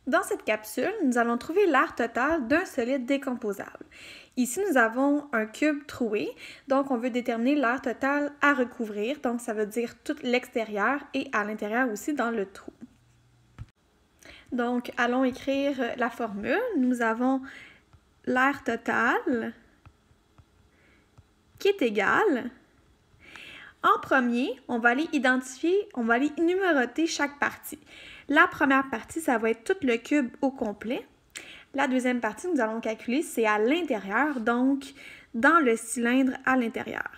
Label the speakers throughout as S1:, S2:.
S1: Dans cette capsule, nous allons trouver l'aire totale d'un solide décomposable. Ici, nous avons un cube troué, donc on veut déterminer l'aire totale à recouvrir, donc ça veut dire tout l'extérieur et à l'intérieur aussi dans le trou. Donc, allons écrire la formule. Nous avons l'aire totale qui est égale. En premier, on va aller numéroter chaque partie. La première partie, ça va être tout le cube au complet. La deuxième partie, nous allons calculer, c'est à l'intérieur, donc dans le cylindre à l'intérieur.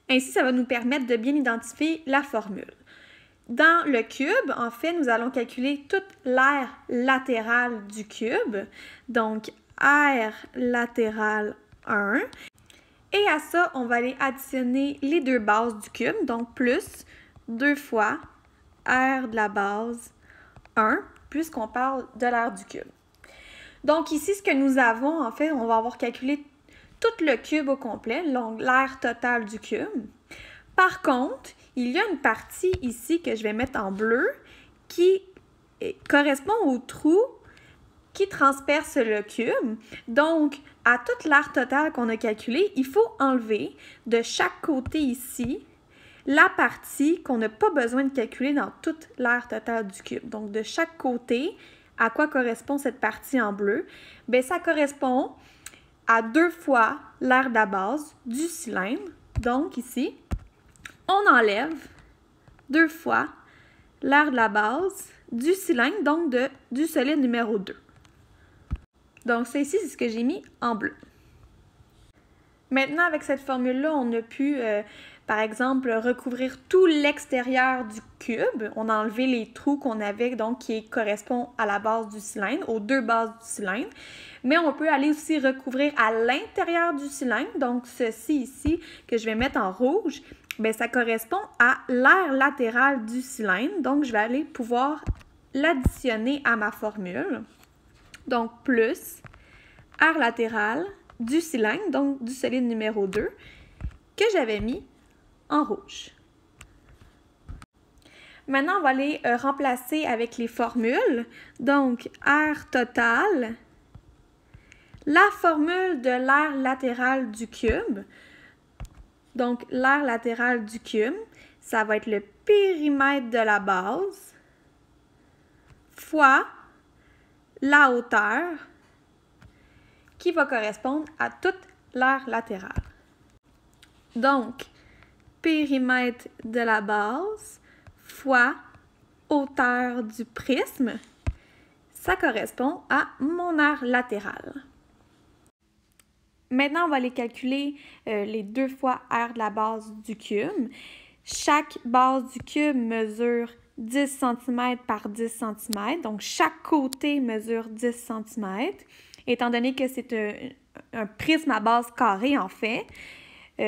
S1: Ainsi, ça va nous permettre de bien identifier la formule. Dans le cube, en fait, nous allons calculer toute l'aire latérale du cube, donc aire latérale 1. Et à ça, on va aller additionner les deux bases du cube, donc plus 2 fois aire de la base 1, puisqu'on parle de l'aire du cube. Donc ici, ce que nous avons, en fait, on va avoir calculé tout le cube au complet, donc l'aire totale du cube. Par contre, il y a une partie ici que je vais mettre en bleu qui correspond au trou qui transperce le cube. Donc, à toute l'aire totale qu'on a calculée, il faut enlever de chaque côté ici la partie qu'on n'a pas besoin de calculer dans toute l'aire totale du cube. Donc, de chaque côté, à quoi correspond cette partie en bleu? Bien, ça correspond à 2 fois l'aire de la base du cylindre. Donc, ici, on enlève 2 fois l'aire de la base du cylindre, donc du solide numéro 2. Donc, ça ici, c'est ce que j'ai mis en bleu. Maintenant, avec cette formule-là, on a pu, par exemple, recouvrir tout l'extérieur du cube. On a enlevé les trous qu'on avait, donc qui correspondent à la base du cylindre, aux deux bases du cylindre. Mais on peut aller aussi recouvrir à l'intérieur du cylindre. Donc, ceci ici, que je vais mettre en rouge, bien, ça correspond à l'aire latérale du cylindre. Donc, je vais aller pouvoir l'additionner à ma formule. Donc, plus aire latérale du cylindre, donc du solide numéro 2, que j'avais mis en rouge. Maintenant, on va aller remplacer avec les formules. Donc, aire totale, la formule de l'aire latérale du cube. Donc, l'aire latérale du cube, ça va être le périmètre de la base fois la hauteur qui va correspondre à toute l'aire latérale. Donc, périmètre de la base fois hauteur du prisme, ça correspond à mon aire latérale. Maintenant, on va aller calculer les 2 fois aire de la base du cube. Chaque base du cube mesure 10 cm par 10 cm, donc chaque côté mesure 10 cm. Étant donné que c'est un prisme à base carrée, en fait,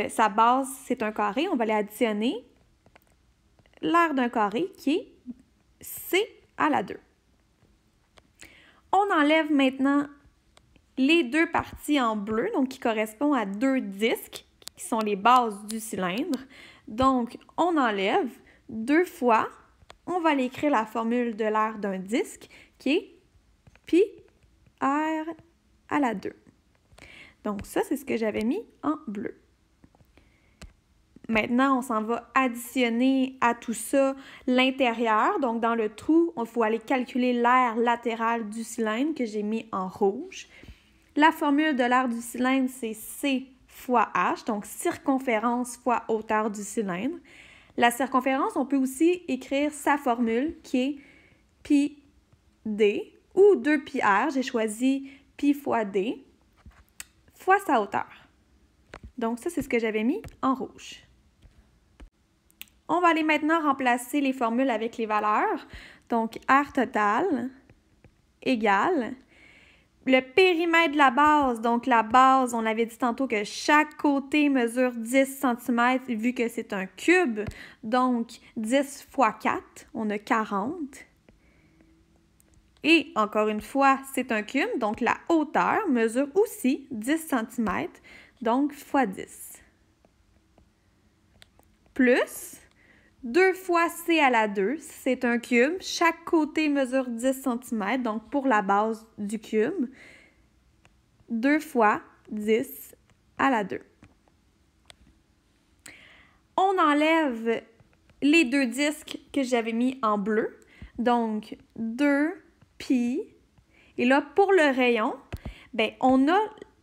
S1: sa base, c'est un carré, on va aller additionner l'aire d'un carré qui est C à la 2. On enlève maintenant les deux parties en bleu, donc qui correspondent à 2 disques, qui sont les bases du cylindre. Donc, on enlève 2 fois, on va aller écrire la formule de l'aire d'un disque, qui est pi r à la 2. Donc, ça, c'est ce que j'avais mis en bleu. Maintenant, on s'en va additionner à tout ça l'intérieur. Donc, dans le trou, il faut aller calculer l'aire latérale du cylindre que j'ai mis en rouge. La formule de l'aire du cylindre, c'est C fois H, donc circonférence fois hauteur du cylindre. La circonférence, on peut aussi écrire sa formule qui est pi d ou 2 pi r. J'ai choisi pi fois d fois sa hauteur. Donc, ça, c'est ce que j'avais mis en rouge. On va aller maintenant remplacer les formules avec les valeurs. Donc, aire totale égale le périmètre de la base. Donc, la base, on avait dit tantôt que chaque côté mesure 10 cm vu que c'est un cube. Donc, 10 fois 4, on a 40. Et encore une fois, c'est un cube, donc la hauteur mesure aussi 10 cm, donc fois 10. Plus 2 fois c à la 2, c'est un cube. Chaque côté mesure 10 cm, donc pour la base du cube, 2 fois 10 à la 2. On enlève les deux disques que j'avais mis en bleu. Donc, 2 pi. Et là, pour le rayon, bien, on a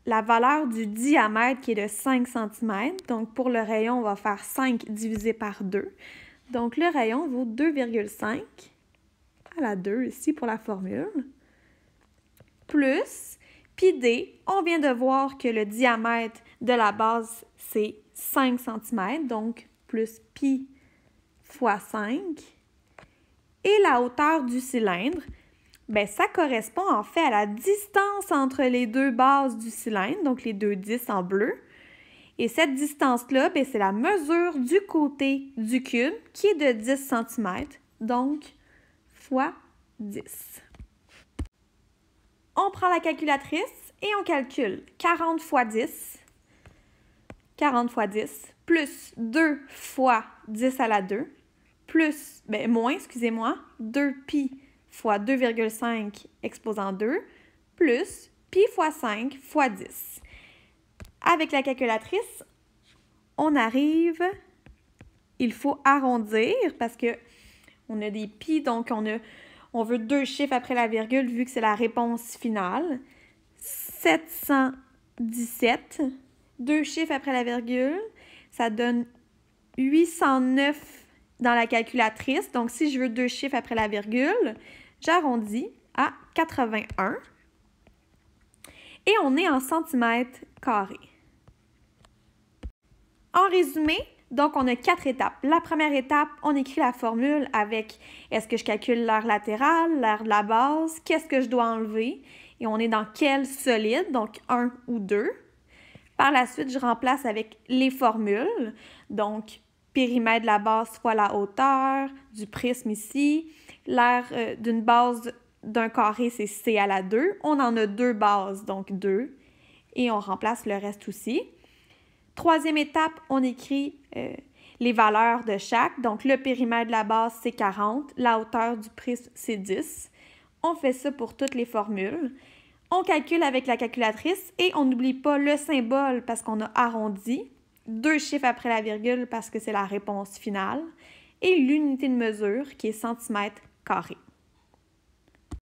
S1: la valeur du diamètre qui est de 5 cm. Donc, pour le rayon, on va faire 5 divisé par 2. Donc, le rayon vaut 2,5 à la 2 ici pour la formule. Plus pi d, on vient de voir que le diamètre de la base, c'est 5 cm. Donc, plus pi fois 5. Et la hauteur du cylindre, bien, ça correspond en fait à la distance entre les deux bases du cylindre, donc les deux 10 en bleu. Et cette distance-là, bien, c'est la mesure du côté du cube qui est de 10 cm, donc fois 10. On prend la calculatrice et on calcule 40 fois 10, 40 fois 10, plus 2 fois 10 à la 2, plus, bien, moins, excusez-moi, 2 pi fois 2,5 exposant 2, plus pi fois 5 fois 10. Avec la calculatrice, on arrive, il faut arrondir parce que on a des pi, donc on veut deux chiffres après la virgule vu que c'est la réponse finale. 717, deux chiffres après la virgule, ça donne 809 dans la calculatrice. Donc, si je veux deux chiffres après la virgule, j'arrondis à 81. Et on est en centimètres carrés. En résumé, donc on a 4 étapes. La première étape, on écrit la formule avec est-ce que je calcule l'aire latérale, l'aire de la base, qu'est-ce que je dois enlever et on est dans quel solide, donc 1 ou 2. Par la suite, je remplace avec les formules, donc périmètre de la base fois la hauteur du prisme ici. L'aire d'une base d'un carré, c'est C à la 2. On en a deux bases, donc 2. Et on remplace le reste aussi. Troisième étape, on écrit les valeurs de chaque. Donc, le périmètre de la base, c'est 40. La hauteur du prisme, c'est 10. On fait ça pour toutes les formules. On calcule avec la calculatrice et on n'oublie pas le symbole parce qu'on a arrondi. Deux chiffres après la virgule parce que c'est la réponse finale. Et l'unité de mesure qui est centimètre carré.